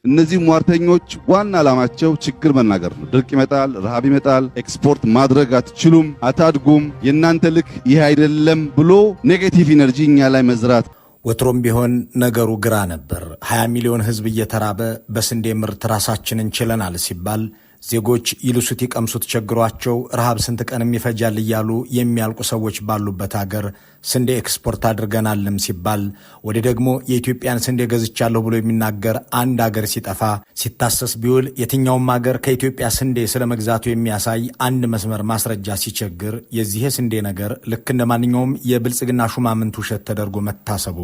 እነዚህ ሟርተኞች ዋና ዓላማቸው ችግር መናገር ነው። ድርቅ ይመጣል፣ ረሃብ ይመጣል፣ ኤክስፖርት ማድረግ አትችሉም፣ አታድጉም፣ የእናንተ ልክ ይህ አይደለም ብሎ ኔጌቲቭ ኢነርጂ እኛ ላይ መዝራት። ወትሮም ቢሆን ነገሩ ግራ ነበር። 20 ሚሊዮን ሕዝብ እየተራበ በስንዴ ምርት ራሳችንን ችለናል ሲባል ዜጎች ይልሱት ይቀምሱት ቸግሯቸው ረሃብ ስንት ቀንም ይፈጃል እያሉ የሚያልቁ ሰዎች ባሉበት አገር ስንዴ ኤክስፖርት አድርገናልም ሲባል ወደ ደግሞ የኢትዮጵያን ስንዴ ገዝቻለሁ ብሎ የሚናገር አንድ አገር ሲጠፋ ሲታሰስ ቢውል የትኛውም አገር ከኢትዮጵያ ስንዴ ስለ መግዛቱ የሚያሳይ አንድ መስመር ማስረጃ ሲቸግር የዚህ ስንዴ ነገር ልክ እንደ ማንኛውም የብልጽግና ሹማምንት ውሸት ተደርጎ መታሰቡ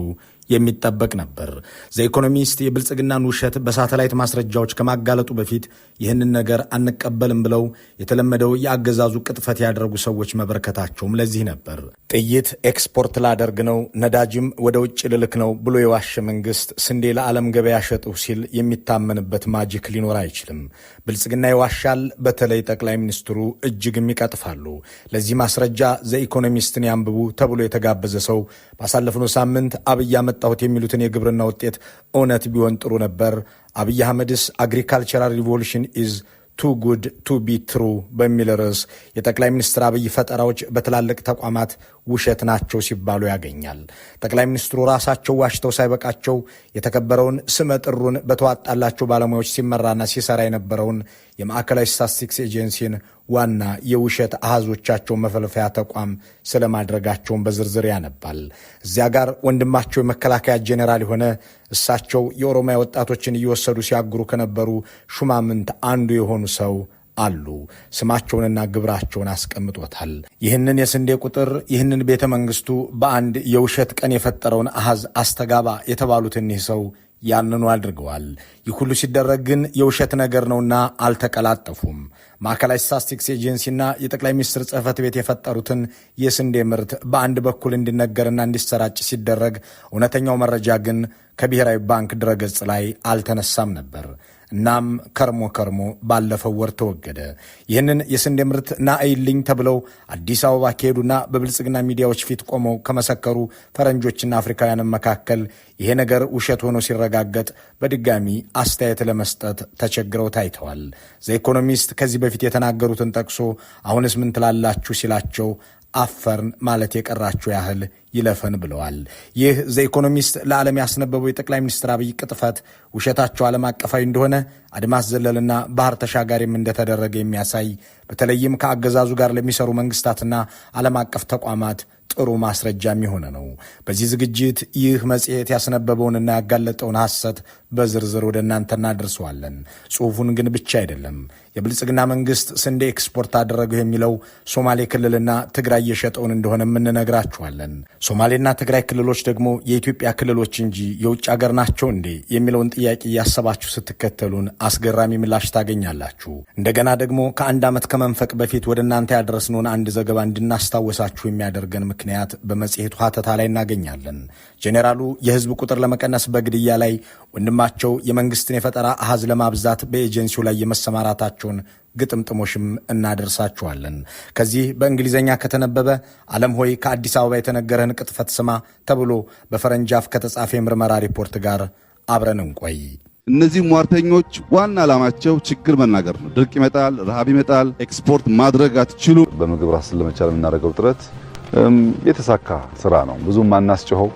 የሚጠበቅ ነበር። ዘኢኮኖሚስት የብልጽግናን ውሸት በሳተላይት ማስረጃዎች ከማጋለጡ በፊት ይህንን ነገር አንቀበልም ብለው የተለመደው የአገዛዙ ቅጥፈት ያደረጉ ሰዎች መበረከታቸውም ለዚህ ነበር። ጥይት ኤክስፖርት ላደርግ ነው፣ ነዳጅም ወደ ውጭ ልልክ ነው ብሎ የዋሸ መንግስት ስንዴ ለዓለም ገበያ ሸጡ ሲል የሚታመንበት ማጂክ ሊኖር አይችልም። ብልጽግና ይዋሻል፣ በተለይ ጠቅላይ ሚኒስትሩ እጅግም ይቀጥፋሉ። ለዚህ ማስረጃ ዘኢኮኖሚስትን ያንብቡ ተብሎ የተጋበዘ ሰው ባሳለፍነው ሳምንት አብይ ያመጣሁት የሚሉትን የግብርና ውጤት እውነት ቢሆን ጥሩ ነበር፣ አብይ አህመድስ አግሪካልቸራል ሪቮሉሽን ኢዝ ቱ ጉድ ቱ ቢ ትሩ በሚል ርዕስ የጠቅላይ ሚኒስትር አብይ ፈጠራዎች በትላልቅ ተቋማት ውሸት ናቸው ሲባሉ ያገኛል። ጠቅላይ ሚኒስትሩ ራሳቸው ዋሽተው ሳይበቃቸው የተከበረውን ስመጥሩን በተዋጣላቸው ባለሙያዎች ሲመራና ሲሰራ የነበረውን የማዕከላዊ ስታትስቲክስ ኤጀንሲን ዋና የውሸት አሃዞቻቸው መፈልፈያ ተቋም ስለማድረጋቸውን በዝርዝር ያነባል። እዚያ ጋር ወንድማቸው የመከላከያ ጄኔራል የሆነ እሳቸው የኦሮሚያ ወጣቶችን እየወሰዱ ሲያግሩ ከነበሩ ሹማምንት አንዱ የሆኑ ሰው አሉ። ስማቸውንና ግብራቸውን አስቀምጦታል። ይህንን የስንዴ ቁጥር ይህንን ቤተ መንግስቱ በአንድ የውሸት ቀን የፈጠረውን አሃዝ አስተጋባ የተባሉት እኒህ ሰው ያንኑ አድርገዋል። ይህ ሁሉ ሲደረግ ግን የውሸት ነገር ነውና አልተቀላጠፉም። ማዕከላዊ ስታትስቲክስ ኤጀንሲና የጠቅላይ ሚኒስትር ጽሕፈት ቤት የፈጠሩትን የስንዴ ምርት በአንድ በኩል እንዲነገርና እንዲሰራጭ ሲደረግ እውነተኛው መረጃ ግን ከብሔራዊ ባንክ ድረገጽ ላይ አልተነሳም ነበር። እናም ከርሞ ባለፈው ወር ተወገደ። ይህንን የስንዴ ምርት ናእይልኝ ተብለው አዲስ አበባ ከሄዱና በብልጽግና ሚዲያዎች ፊት ቆመው ከመሰከሩ ፈረንጆችና አፍሪካውያንም መካከል ይሄ ነገር ውሸት ሆኖ ሲረጋገጥ በድጋሚ አስተያየት ለመስጠት ተቸግረው ታይተዋል። ዘኢኮኖሚስት ከዚህ በፊት የተናገሩትን ጠቅሶ አሁንስ ምን ትላላችሁ ሲላቸው አፈርን ማለት የቀራቸው ያህል ይለፈን ብለዋል። ይህ ዘኢኮኖሚስት ለዓለም ያስነበበው የጠቅላይ ሚኒስትር አብይ ቅጥፈት ውሸታቸው ዓለም አቀፋዊ እንደሆነ አድማስ ዘለልና ባህር ተሻጋሪም እንደተደረገ የሚያሳይ በተለይም ከአገዛዙ ጋር ለሚሰሩ መንግስታትና ዓለም አቀፍ ተቋማት ጥሩ ማስረጃም የሆነ ነው። በዚህ ዝግጅት ይህ መጽሔት ያስነበበውንና ያጋለጠውን ሐሰት በዝርዝር ወደ እናንተ እናደርሰዋለን። ጽሑፉን ግን ብቻ አይደለም። የብልጽግና መንግስት ስንዴ ኤክስፖርት አደረገው የሚለው ሶማሌ ክልልና ትግራይ የሸጠውን እንደሆነ እንነግራችኋለን። ሶማሌና ትግራይ ክልሎች ደግሞ የኢትዮጵያ ክልሎች እንጂ የውጭ አገር ናቸው እንዴ የሚለውን ጥያቄ እያሰባችሁ ስትከተሉን አስገራሚ ምላሽ ታገኛላችሁ። እንደገና ደግሞ ከአንድ ዓመት ከመንፈቅ በፊት ወደ እናንተ ያደረስነውን አንድ ዘገባ እንድናስታወሳችሁ የሚያደርገን ምክንያት በመጽሔቱ ሀተታ ላይ እናገኛለን። ጄኔራሉ የህዝብ ቁጥር ለመቀነስ በግድያ ላይ ወንድማቸው የመንግስትን የፈጠራ አሃዝ ለማብዛት በኤጀንሲው ላይ የመሰማራታቸውን ግጥምጥሞሽም እናደርሳችኋለን። ከዚህ በእንግሊዝኛ ከተነበበ ዓለም ሆይ ከአዲስ አበባ የተነገረህን ቅጥፈት ስማ ተብሎ በፈረንጅ አፍ ከተጻፈ የምርመራ ሪፖርት ጋር አብረን እንቆይ። እነዚህ ሟርተኞች ዋና ዓላማቸው ችግር መናገር ነው። ድርቅ ይመጣል፣ ረሃብ ይመጣል፣ ኤክስፖርት ማድረግ አትችሉም። በምግብ ራስን ለመቻል የምናደርገው ጥረት የተሳካ ስራ ነው። ብዙም አናስጨኸው።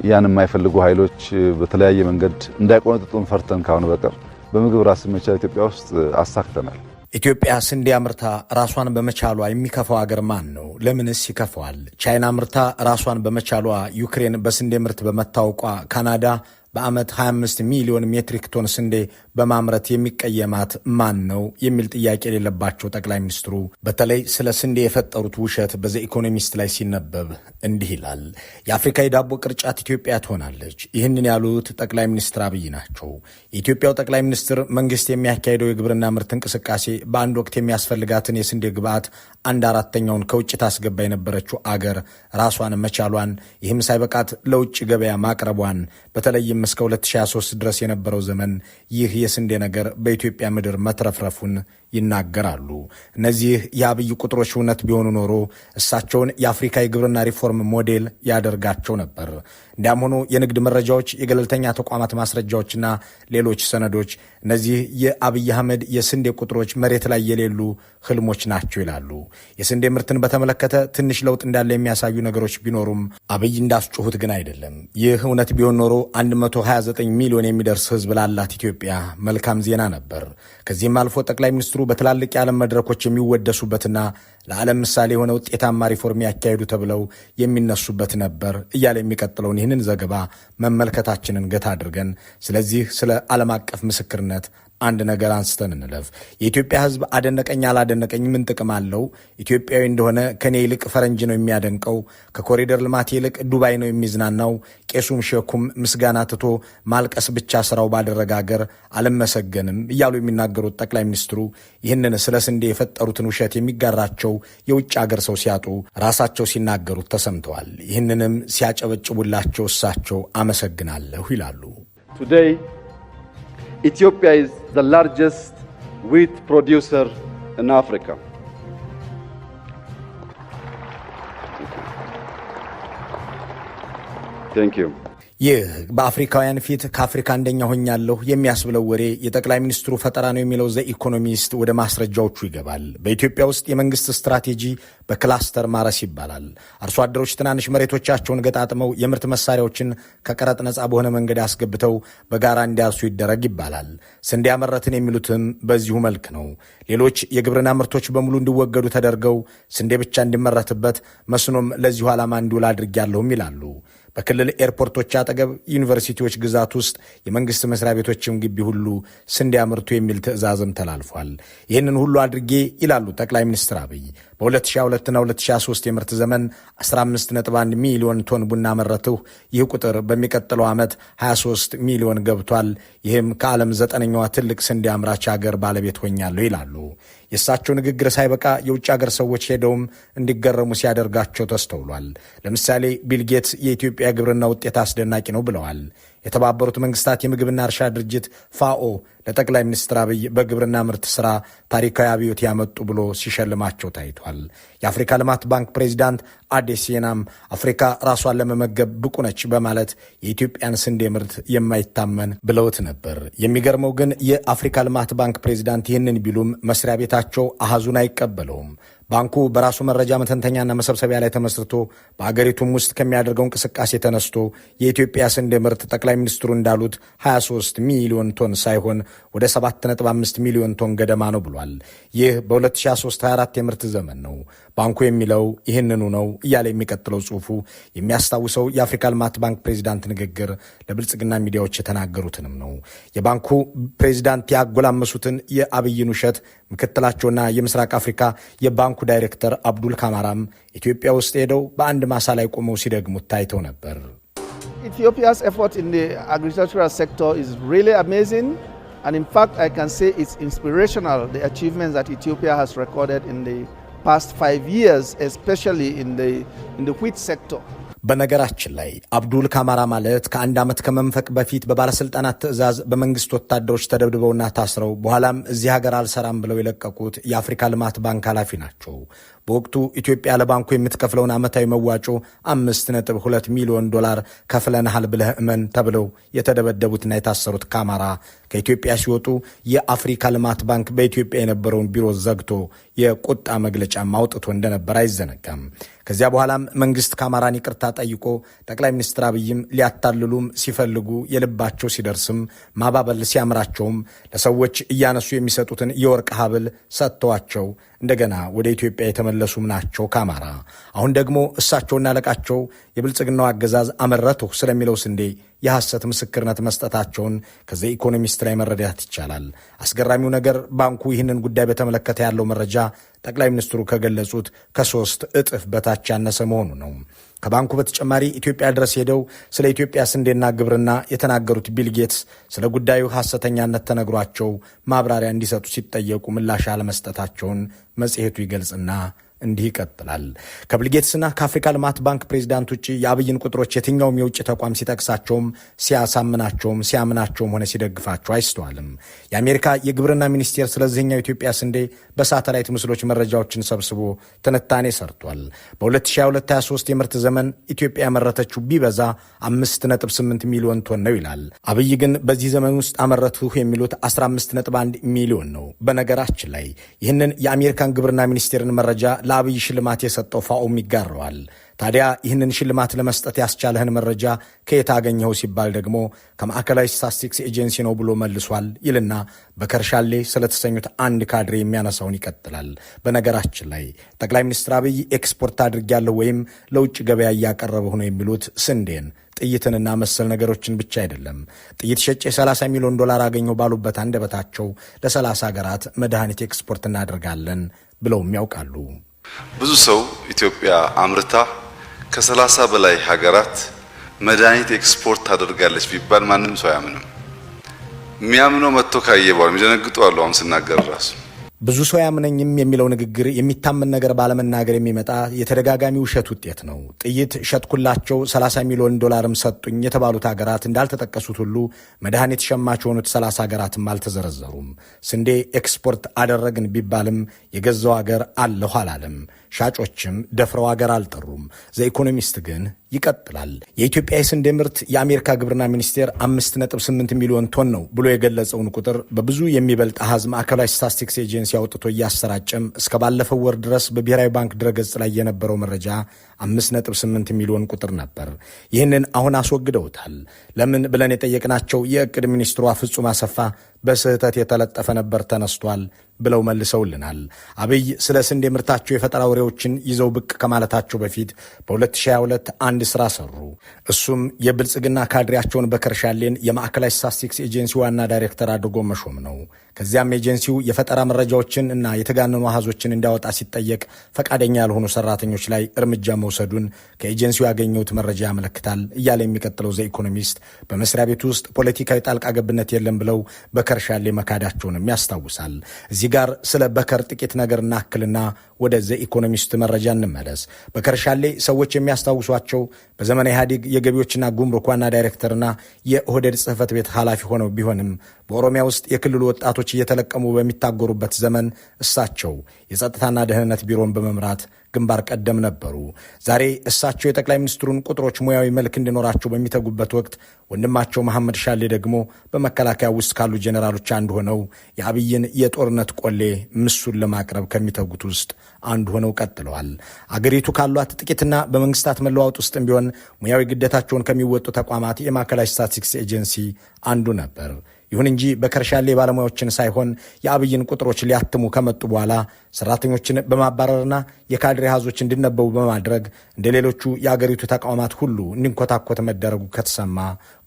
ያን የማይፈልጉ ኃይሎች በተለያየ መንገድ እንዳይቆነጥጡን ፈርተን ካሁን በቀር በምግብ ራስን መቻል ኢትዮጵያ ውስጥ አሳክተናል። ኢትዮጵያ ስንዴ አምርታ ራሷን በመቻሏ የሚከፋው አገር ማን ነው? ለምንስ ይከፋዋል? ቻይና አምርታ ራሷን በመቻሏ፣ ዩክሬን በስንዴ ምርት በመታወቋ፣ ካናዳ በዓመት 25 ሚሊዮን ሜትሪክ ቶን ስንዴ በማምረት የሚቀየማት ማን ነው የሚል ጥያቄ የሌለባቸው ጠቅላይ ሚኒስትሩ በተለይ ስለ ስንዴ የፈጠሩት ውሸት በዘኢኮኖሚስት ላይ ሲነበብ እንዲህ ይላል። የአፍሪካ የዳቦ ቅርጫት ኢትዮጵያ ትሆናለች። ይህንን ያሉት ጠቅላይ ሚኒስትር አብይ ናቸው። የኢትዮጵያው ጠቅላይ ሚኒስትር መንግስት የሚያካሄደው የግብርና ምርት እንቅስቃሴ በአንድ ወቅት የሚያስፈልጋትን የስንዴ ግብዓት 1/4ኛውን ከውጭ ታስገባ የነበረችው አገር ራሷን መቻሏን፣ ይህም ሳይበቃት ለውጭ ገበያ ማቅረቧን፣ በተለይም እስከ 2023 ድረስ የነበረው ዘመን ይህ የስንዴ ነገር በኢትዮጵያ ምድር መትረፍረፉን ይናገራሉ። እነዚህ የአብይ ቁጥሮች እውነት ቢሆኑ ኖሮ እሳቸውን የአፍሪካ የግብርና ሪፎርም ሞዴል ያደርጋቸው ነበር። እንዲያም ሆኖ የንግድ መረጃዎች፣ የገለልተኛ ተቋማት ማስረጃዎችና ሌሎች ሰነዶች እነዚህ የአብይ አህመድ የስንዴ ቁጥሮች መሬት ላይ የሌሉ ህልሞች ናቸው ይላሉ። የስንዴ ምርትን በተመለከተ ትንሽ ለውጥ እንዳለ የሚያሳዩ ነገሮች ቢኖሩም አብይ እንዳስጮሁት ግን አይደለም። ይህ እውነት ቢሆን ኖሮ 129 ሚሊዮን የሚደርስ ህዝብ ላላት ኢትዮጵያ መልካም ዜና ነበር። ከዚህም አልፎ ጠቅላይ ሚኒስትሩ በትላልቅ የዓለም መድረኮች የሚወደሱበትና ለዓለም ምሳሌ የሆነ ውጤታማ ሪፎርም ያካሄዱ ተብለው የሚነሱበት ነበር እያለ የሚቀጥለውን ይህንን ዘገባ መመልከታችንን ገታ አድርገን ስለዚህ ስለ ዓለም አቀፍ ምስክርነት አንድ ነገር አንስተን እንለፍ። የኢትዮጵያ ህዝብ አደነቀኝ አላደነቀኝ ምን ጥቅም አለው? ኢትዮጵያዊ እንደሆነ ከኔ ይልቅ ፈረንጅ ነው የሚያደንቀው። ከኮሪደር ልማት ይልቅ ዱባይ ነው የሚዝናናው። ቄሱም ሼኩም ምስጋና ትቶ ማልቀስ ብቻ ስራው ባደረገ አገር አልመሰገንም እያሉ የሚናገሩት ጠቅላይ ሚኒስትሩ ይህንን ስለ ስንዴ የፈጠሩትን ውሸት የሚጋራቸው የውጭ አገር ሰው ሲያጡ ራሳቸው ሲናገሩት ተሰምተዋል። ይህንንም ሲያጨበጭቡላቸው እሳቸው አመሰግናለሁ ይላሉ። Ethiopia is the largest wheat producer in Africa. Thank you. ይህ በአፍሪካውያን ፊት ከአፍሪካ አንደኛ ሆኛለሁ የሚያስብለው ወሬ የጠቅላይ ሚኒስትሩ ፈጠራ ነው የሚለው ዘ ኢኮኖሚስት ወደ ማስረጃዎቹ ይገባል። በኢትዮጵያ ውስጥ የመንግስት ስትራቴጂ በክላስተር ማረስ ይባላል። አርሶ አደሮች ትናንሽ መሬቶቻቸውን ገጣጥመው የምርት መሳሪያዎችን ከቀረጥ ነጻ በሆነ መንገድ አስገብተው በጋራ እንዲያርሱ ይደረግ ይባላል። ስንዴ ያመረትን የሚሉትም በዚሁ መልክ ነው። ሌሎች የግብርና ምርቶች በሙሉ እንዲወገዱ ተደርገው ስንዴ ብቻ እንዲመረትበት፣ መስኖም ለዚሁ ዓላማ እንዲውል አድርጌያለሁም ይላሉ። በክልል ኤርፖርቶች አጠገብ ዩኒቨርሲቲዎች ግዛት ውስጥ የመንግስት መስሪያ ቤቶችም ግቢ ሁሉ ስንዴ አምርቱ የሚል ትዕዛዝም ተላልፏል። ይህንን ሁሉ አድርጌ ይላሉ ጠቅላይ ሚኒስትር አብይ በ2002ና 2003 የምርት ዘመን 15.1 ሚሊዮን ቶን ቡና መረትሁ። ይህ ቁጥር በሚቀጥለው ዓመት 23 ሚሊዮን ገብቷል። ይህም ከዓለም 9ኛዋ ትልቅ ስንዴ አምራች ሀገር ባለቤት ሆኛለሁ ይላሉ። የእሳቸው ንግግር ሳይበቃ የውጭ ሀገር ሰዎች ሄደውም እንዲገረሙ ሲያደርጋቸው ተስተውሏል። ለምሳሌ ቢልጌትስ የኢትዮጵያ ግብርና ውጤት አስደናቂ ነው ብለዋል። የተባበሩት መንግስታት የምግብና እርሻ ድርጅት ፋኦ ለጠቅላይ ሚኒስትር አብይ በግብርና ምርት ሥራ ታሪካዊ አብዮት ያመጡ ብሎ ሲሸልማቸው ታይቷል። የአፍሪካ ልማት ባንክ ፕሬዚዳንት አዴሲናም አፍሪካ ራሷን ለመመገብ ብቁ ነች በማለት የኢትዮጵያን ስንዴ ምርት የማይታመን ብለውት ነበር። የሚገርመው ግን የአፍሪካ ልማት ባንክ ፕሬዚዳንት ይህንን ቢሉም መስሪያ ቤታቸው አሃዙን አይቀበለውም። ባንኩ በራሱ መረጃ መተንተኛና መሰብሰቢያ ላይ ተመስርቶ በአገሪቱም ውስጥ ከሚያደርገው እንቅስቃሴ ተነስቶ የኢትዮጵያ ስንዴ ምርት ጠቅላይ ሚኒስትሩ እንዳሉት 23 ሚሊዮን ቶን ሳይሆን ወደ 7.5 ሚሊዮን ቶን ገደማ ነው ብሏል። ይህ በ2023/24 የምርት ዘመን ነው። ባንኩ የሚለው ይህንኑ ነው እያለ የሚቀጥለው ጽሑፉ የሚያስታውሰው የአፍሪካ ልማት ባንክ ፕሬዚዳንት ንግግር ለብልጽግና ሚዲያዎች የተናገሩትንም ነው። የባንኩ ፕሬዚዳንት ያጎላመሱትን የአብይን ውሸት ምክትላቸውና የምስራቅ አፍሪካ የባንኩ ዳይሬክተር አብዱል ካማራም ኢትዮጵያ ውስጥ ሄደው በአንድ ማሳ ላይ ቆመው ሲደግሙት ታይተው ነበር። Ethiopia's effort in the agricultural sector is really amazing, and in fact I can say it's inspirational, the achievements that Ethiopia has recorded in the past 5 years, especially in the wheat sector. በነገራችን ላይ አብዱል ካማራ ማለት ከአንድ ዓመት ከመንፈቅ በፊት በባለሥልጣናት ትዕዛዝ በመንግሥት ወታደሮች ተደብድበውና ታስረው በኋላም እዚህ ሀገር አልሰራም ብለው የለቀቁት የአፍሪካ ልማት ባንክ ኃላፊ ናቸው። በወቅቱ ኢትዮጵያ ለባንኩ የምትከፍለውን ዓመታዊ መዋጮ $5.2 ሚሊዮን ከፍለንሃል ብለህ እመን ተብለው የተደበደቡትና የታሰሩት ካማራ ከኢትዮጵያ ሲወጡ የአፍሪካ ልማት ባንክ በኢትዮጵያ የነበረውን ቢሮ ዘግቶ የቁጣ መግለጫ አውጥቶ እንደነበር አይዘነጋም። ከዚያ በኋላም መንግስት ካማራን ይቅርታ ጠይቆ ጠቅላይ ሚኒስትር አብይም ሊያታልሉም ሲፈልጉ የልባቸው ሲደርስም ማባበል ሲያምራቸውም ለሰዎች እያነሱ የሚሰጡትን የወርቅ ሀብል ሰጥተዋቸው እንደገና ወደ ኢትዮጵያ የተመለሱም ናቸው ካማራ። አሁን ደግሞ እሳቸውና አለቃቸው የብልጽግናው አገዛዝ አመረትሁ ስለሚለው ስንዴ የሐሰት ምስክርነት መስጠታቸውን ከዚህ ኢኮኖሚስት ላይ መረዳት ይቻላል። አስገራሚው ነገር ባንኩ ይህንን ጉዳይ በተመለከተ ያለው መረጃ ጠቅላይ ሚኒስትሩ ከገለጹት ከ3 እጥፍ በታች ያነሰ መሆኑ ነው። ከባንኩ በተጨማሪ ኢትዮጵያ ድረስ ሄደው ስለ ኢትዮጵያ ስንዴና ግብርና የተናገሩት ቢል ጌትስ ስለ ጉዳዩ ሐሰተኛነት ተነግሯቸው ማብራሪያ እንዲሰጡ ሲጠየቁ ምላሽ አለመስጠታቸውን መጽሔቱ ይገልጽና እንዲህ ይቀጥላል። ከቢልጌትስና ከአፍሪካ ልማት ባንክ ፕሬዚዳንት ውጭ የአብይን ቁጥሮች የትኛውም የውጭ ተቋም ሲጠቅሳቸውም ሲያሳምናቸውም ሲያምናቸውም ሆነ ሲደግፋቸው አይስተዋልም። የአሜሪካ የግብርና ሚኒስቴር ስለዚህኛው ኢትዮጵያ ስንዴ በሳተላይት ምስሎች መረጃዎችን ሰብስቦ ትንታኔ ሰርቷል። በ2022/23 የምርት ዘመን ኢትዮጵያ ያመረተችው ቢበዛ 5.8 ሚሊዮን ቶን ነው ይላል። አብይ ግን በዚህ ዘመን ውስጥ አመረትሁ የሚሉት 15.1 ሚሊዮን ነው። በነገራችን ላይ ይህንን የአሜሪካን ግብርና ሚኒስቴርን መረጃ ለአብይ ሽልማት የሰጠው ፋኦም ይጋረዋል። ታዲያ ይህንን ሽልማት ለመስጠት ያስቻለህን መረጃ ከየት አገኘኸው ሲባል ደግሞ ከማዕከላዊ ስታትስቲክስ ኤጀንሲ ነው ብሎ መልሷል ይልና በከርሻሌ ስለተሰኙት አንድ ካድሬ የሚያነሳውን ይቀጥላል። በነገራችን ላይ ጠቅላይ ሚኒስትር አብይ ኤክስፖርት አድርጌያለሁ ወይም ለውጭ ገበያ እያቀረበሁ ነው የሚሉት ስንዴን ጥይትንና መሰል ነገሮችን ብቻ አይደለም። ጥይት ሸጬ 30 ሚሊዮን ዶላር አገኘው ባሉበት አንደበታቸው ለ30 ሀገራት መድኃኒት ኤክስፖርት እናደርጋለን ብለውም ያውቃሉ። ብዙ ሰው ኢትዮጵያ አምርታ ከ30 በላይ ሀገራት መድኃኒት ኤክስፖርት ታደርጋለች ቢባል ማንም ሰው አያምንም። የሚያምነው መጥቶ ካየ በኋላ የሚደነግጡ አሉ። አሁን ስናገር ራሱ ብዙ ሰው ያምነኝም የሚለው ንግግር የሚታመን ነገር ባለመናገር የሚመጣ የተደጋጋሚ ውሸት ውጤት ነው። ጥይት ሸጥኩላቸው 30 ሚሊዮን ዶላርም ሰጡኝ የተባሉት ሀገራት እንዳልተጠቀሱት ሁሉ መድኃኒት ሸማች የሆኑት 30 ሀገራትም አልተዘረዘሩም። ስንዴ ኤክስፖርት አደረግን ቢባልም የገዛው ሀገር አለሁ አላለም። ሻጮችም ደፍረው ሀገር አልጠሩም። ዘኢኮኖሚስት ግን ይቀጥላል። የኢትዮጵያ የስንዴ ምርት የአሜሪካ ግብርና ሚኒስቴር 5.8 ሚሊዮን ቶን ነው ብሎ የገለጸውን ቁጥር በብዙ የሚበልጥ አሃዝ ማዕከላዊ ስታትስቲክስ ኤጀንሲ አውጥቶ እያሰራጨም እስከ ባለፈው ወር ድረስ በብሔራዊ ባንክ ድረገጽ ላይ የነበረው መረጃ 5.8 ሚሊዮን ቁጥር ነበር። ይህንን አሁን አስወግደውታል። ለምን ብለን የጠየቅናቸው የእቅድ ሚኒስትሯ ፍጹም አሰፋ በስህተት የተለጠፈ ነበር ተነስቷል ብለው መልሰውልናል። አብይ ስለ ስንዴ ምርታቸው የፈጠራ ወሬዎችን ይዘው ብቅ ከማለታቸው በፊት በ2022 አንድ ስራ ሰሩ። እሱም የብልጽግና ካድሬያቸውን በከርሻሌን የማዕከላዊ ስታትስቲክስ ኤጀንሲ ዋና ዳይሬክተር አድርጎ መሾም ነው። ከዚያም ኤጀንሲው የፈጠራ መረጃዎችን እና የተጋነኑ አሃዞችን እንዲያወጣ ሲጠየቅ ፈቃደኛ ያልሆኑ ሰራተኞች ላይ እርምጃ መውሰዱን ከኤጀንሲው ያገኘሁት መረጃ ያመለክታል እያለ የሚቀጥለው ዘኢኮኖሚስት በመስሪያ ቤቱ ውስጥ ፖለቲካዊ ጣልቃ ገብነት የለም ብለው በከርሻሌ መካዳቸውንም ያስታውሳል። እዚህ ጋር ስለ በከር ጥቂት ነገር እናክልና ወደ ዘኢኮኖሚስት መረጃ እንመለስ። በከርሻሌ ሰዎች የሚያስታውሷቸው በዘመነ ኢህአዴግ የገቢዎችና ጉምሩክ ዋና ዳይሬክተርና የኦህዴድ ጽህፈት ቤት ኃላፊ ሆነው ቢሆንም በኦሮሚያ ውስጥ የክልሉ ወጣቶች እየተለቀሙ በሚታጎሩበት ዘመን እሳቸው የጸጥታና ደህንነት ቢሮን በመምራት ግንባር ቀደም ነበሩ። ዛሬ እሳቸው የጠቅላይ ሚኒስትሩን ቁጥሮች ሙያዊ መልክ እንዲኖራቸው በሚተጉበት ወቅት ወንድማቸው መሐመድ ሻሌ ደግሞ በመከላከያ ውስጥ ካሉ ጄኔራሎች አንዱ ሆነው የአብይን የጦርነት ቆሌ ምሱን ለማቅረብ ከሚተጉት ውስጥ አንዱ ሆነው ቀጥለዋል። አገሪቱ ካሏት ጥቂትና በመንግስታት መለዋወጥ ውስጥም ቢሆን ሙያዊ ግዴታቸውን ከሚወጡ ተቋማት የማዕከላዊ ስታትስቲክስ ኤጀንሲ አንዱ ነበር። ይሁን እንጂ በከርሻሌ ባለሙያዎችን ሳይሆን የአብይን ቁጥሮች ሊያትሙ ከመጡ በኋላ ሰራተኞችን በማባረርና የካድሬ አሃዞች እንዲነበቡ በማድረግ እንደ ሌሎቹ የአገሪቱ ተቋማት ሁሉ እንዲንኮታኮት መደረጉ ከተሰማ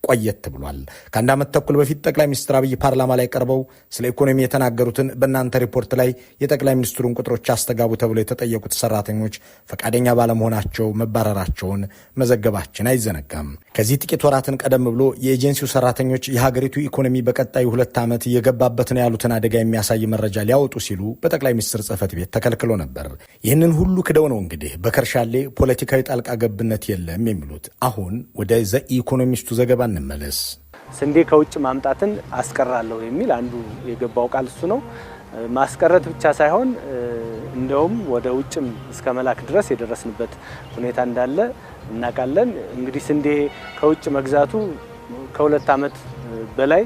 ቆየት ብሏል። ከአንድ ዓመት ተኩል በፊት ጠቅላይ ሚኒስትር አብይ ፓርላማ ላይ ቀርበው ስለ ኢኮኖሚ የተናገሩትን በእናንተ ሪፖርት ላይ የጠቅላይ ሚኒስትሩን ቁጥሮች አስተጋቡ ተብሎ የተጠየቁት ሰራተኞች ፈቃደኛ ባለመሆናቸው መባረራቸውን መዘገባችን አይዘነጋም። ከዚህ ጥቂት ወራትን ቀደም ብሎ የኤጀንሲው ሰራተኞች የሀገሪቱ ኢኮኖሚ በቀጣዩ 2 ዓመት የገባበት ነው ያሉትን አደጋ የሚያሳይ መረጃ ሊያወጡ ሲሉ በጠቅላይ ሚኒስትር ጽህፈት ቤት ተከልክሎ ነበር። ይህንን ሁሉ ክደው ነው እንግዲህ በከርሻሌ ፖለቲካዊ ጣልቃ ገብነት የለም የሚሉት። አሁን ወደ ዘኢኮኖሚስቱ ዘገባ እንመለስ። ስንዴ ከውጭ ማምጣትን አስቀራለሁ የሚል አንዱ የገባው ቃል እሱ ነው። ማስቀረት ብቻ ሳይሆን እንደውም ወደ ውጭም እስከ መላክ ድረስ የደረስንበት ሁኔታ እንዳለ እናውቃለን። እንግዲህ ስንዴ ከውጭ መግዛቱ ከ2 ዓመት በላይ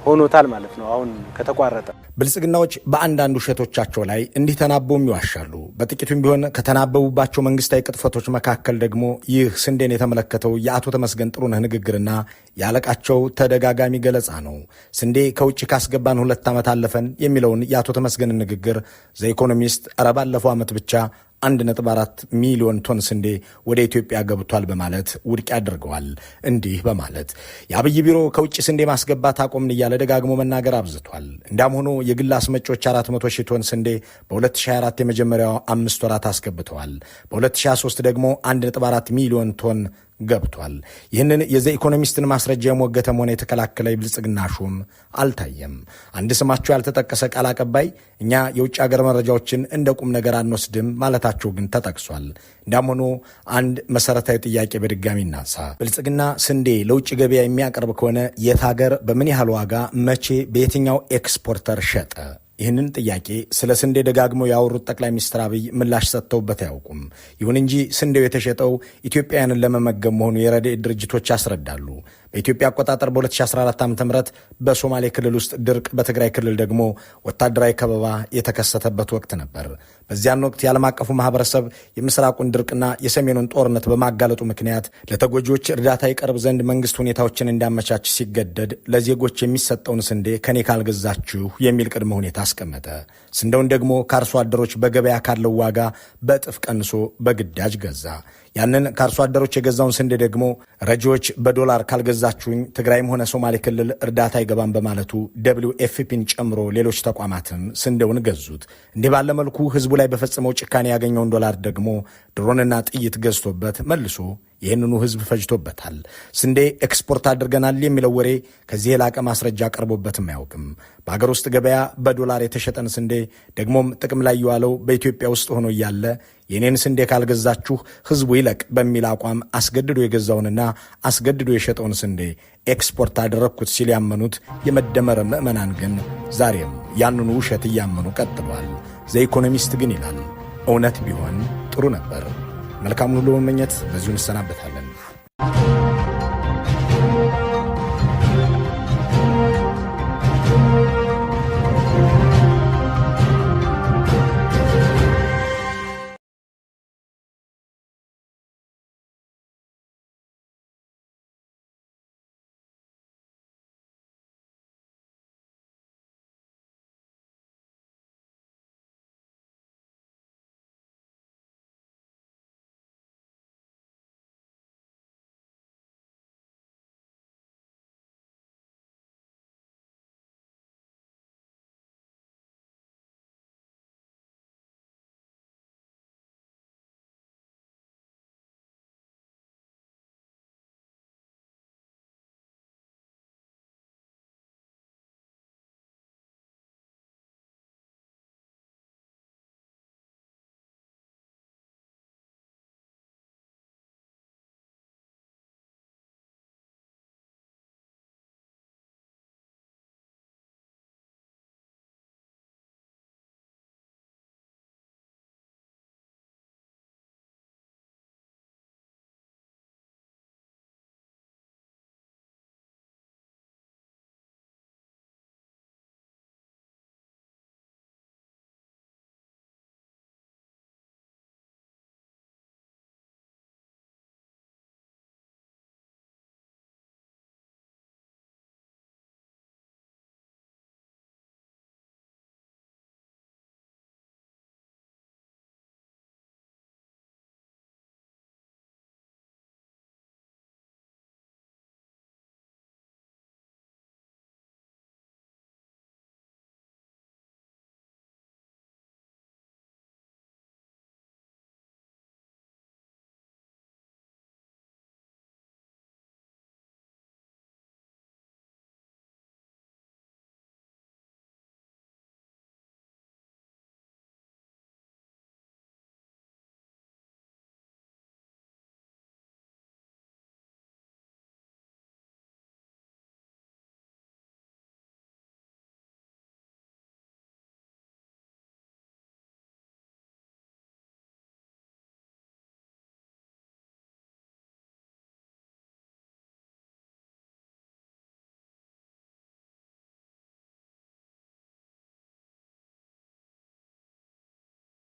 ሆኖታል ማለት ነው አሁን ከተቋረጠ። ብልጽግናዎች በአንዳንድ ውሸቶቻቸው ላይ እንዲህ ተናበውም ይዋሻሉ። በጥቂቱም ቢሆን ከተናበቡባቸው መንግስታዊ ቅጥፈቶች መካከል ደግሞ ይህ ስንዴን የተመለከተው የአቶ ተመስገን ጥሩነህ ንግግርና ያለቃቸው ተደጋጋሚ ገለጻ ነው። ስንዴ ከውጭ ካስገባን 2 ዓመት አለፈን የሚለውን የአቶ ተመስገንን ንግግር ዘኢኮኖሚስት ኧረ ባለፈው ዓመት ብቻ 1.4 ሚሊዮን ቶን ስንዴ ወደ ኢትዮጵያ ገብቷል በማለት ውድቅ ያደርገዋል። እንዲህ በማለት የአብይ ቢሮ ከውጭ ስንዴ ማስገባት አቆምን እያለ ደጋግሞ መናገር አብዝቷል። እንዳም ሆኖ የግል አስመጮች 400 ሺህ ቶን ስንዴ በ2024 የመጀመሪያው 5 ወራት አስገብተዋል። በ2023 ደግሞ 1.4 ሚሊዮን ቶን ገብቷል። ይህንን የዘ ኢኮኖሚስትን ማስረጃ የሞገተም ሆነ የተከላከለ የብልጽግና ሹም አልታየም። አንድ ስማቸው ያልተጠቀሰ ቃል አቀባይ እኛ የውጭ ሀገር መረጃዎችን እንደ ቁም ነገር አንወስድም ማለታቸው ግን ተጠቅሷል። እንዳም ሆኖ አንድ መሰረታዊ ጥያቄ በድጋሚ እናንሳ። ብልጽግና ስንዴ ለውጭ ገበያ የሚያቀርብ ከሆነ የት ሀገር በምን ያህል ዋጋ መቼ በየትኛው ኤክስፖርተር ሸጠ? ይህንን ጥያቄ ስለ ስንዴ ደጋግመው ያወሩት ጠቅላይ ሚኒስትር አብይ ምላሽ ሰጥተውበት አያውቁም። ይሁን እንጂ ስንዴው የተሸጠው ኢትዮጵያውያንን ለመመገብ መሆኑ የረድኤት ድርጅቶች ያስረዳሉ። በኢትዮጵያ አቆጣጠር በ2014 ዓ.ም በሶማሌ ክልል ውስጥ ድርቅ፣ በትግራይ ክልል ደግሞ ወታደራዊ ከበባ የተከሰተበት ወቅት ነበር። በዚያን ወቅት የዓለም አቀፉ ማህበረሰብ የምስራቁን ድርቅና የሰሜኑን ጦርነት በማጋለጡ ምክንያት ለተጎጂዎች እርዳታ ይቀርብ ዘንድ መንግስት ሁኔታዎችን እንዳመቻች ሲገደድ ለዜጎች የሚሰጠውን ስንዴ ከኔ ካልገዛችሁ የሚል ቅድመ ሁኔታ አስቀመጠ። ስንዴውን ደግሞ ከአርሶ አደሮች በገበያ ካለው ዋጋ በእጥፍ ቀንሶ በግዳጅ ገዛ። ያንን ከአርሶ አደሮች የገዛውን ስንዴ ደግሞ ረጂዎች በዶላር ካልገዛችሁኝ ትግራይም ሆነ ሶማሌ ክልል እርዳታ አይገባም በማለቱ WFPን ጨምሮ ሌሎች ተቋማትም ስንዴውን ገዙት። እንዲህ ባለ መልኩ ህዝቡ ላይ በፈጸመው ጭካኔ ያገኘውን ዶላር ደግሞ ድሮንና ጥይት ገዝቶበት መልሶ ይህንኑ ህዝብ ፈጅቶበታል። ስንዴ ኤክስፖርት አድርገናል የሚለው ወሬ ከዚህ የላቀ ማስረጃ ቀርቦበትም አያውቅም። በሀገር ውስጥ ገበያ በዶላር የተሸጠን ስንዴ ደግሞም ጥቅም ላይ የዋለው በኢትዮጵያ ውስጥ ሆኖ እያለ የኔን ስንዴ ካልገዛችሁ ህዝቡ ይለቅ በሚል አቋም አስገድዶ የገዛውንና አስገድዶ የሸጠውን ስንዴ ኤክስፖርት አደረግኩት ሲል ያመኑት የመደመር ምዕመናን ግን ዛሬም ያንኑ ውሸት እያመኑ ቀጥሏል። ዘ ኢኮኖሚስት ግን ይላል እውነት ቢሆን ጥሩ ነበር። መልካሙን ሁሉ መመኘት በዚሁ እንሰናበታለን።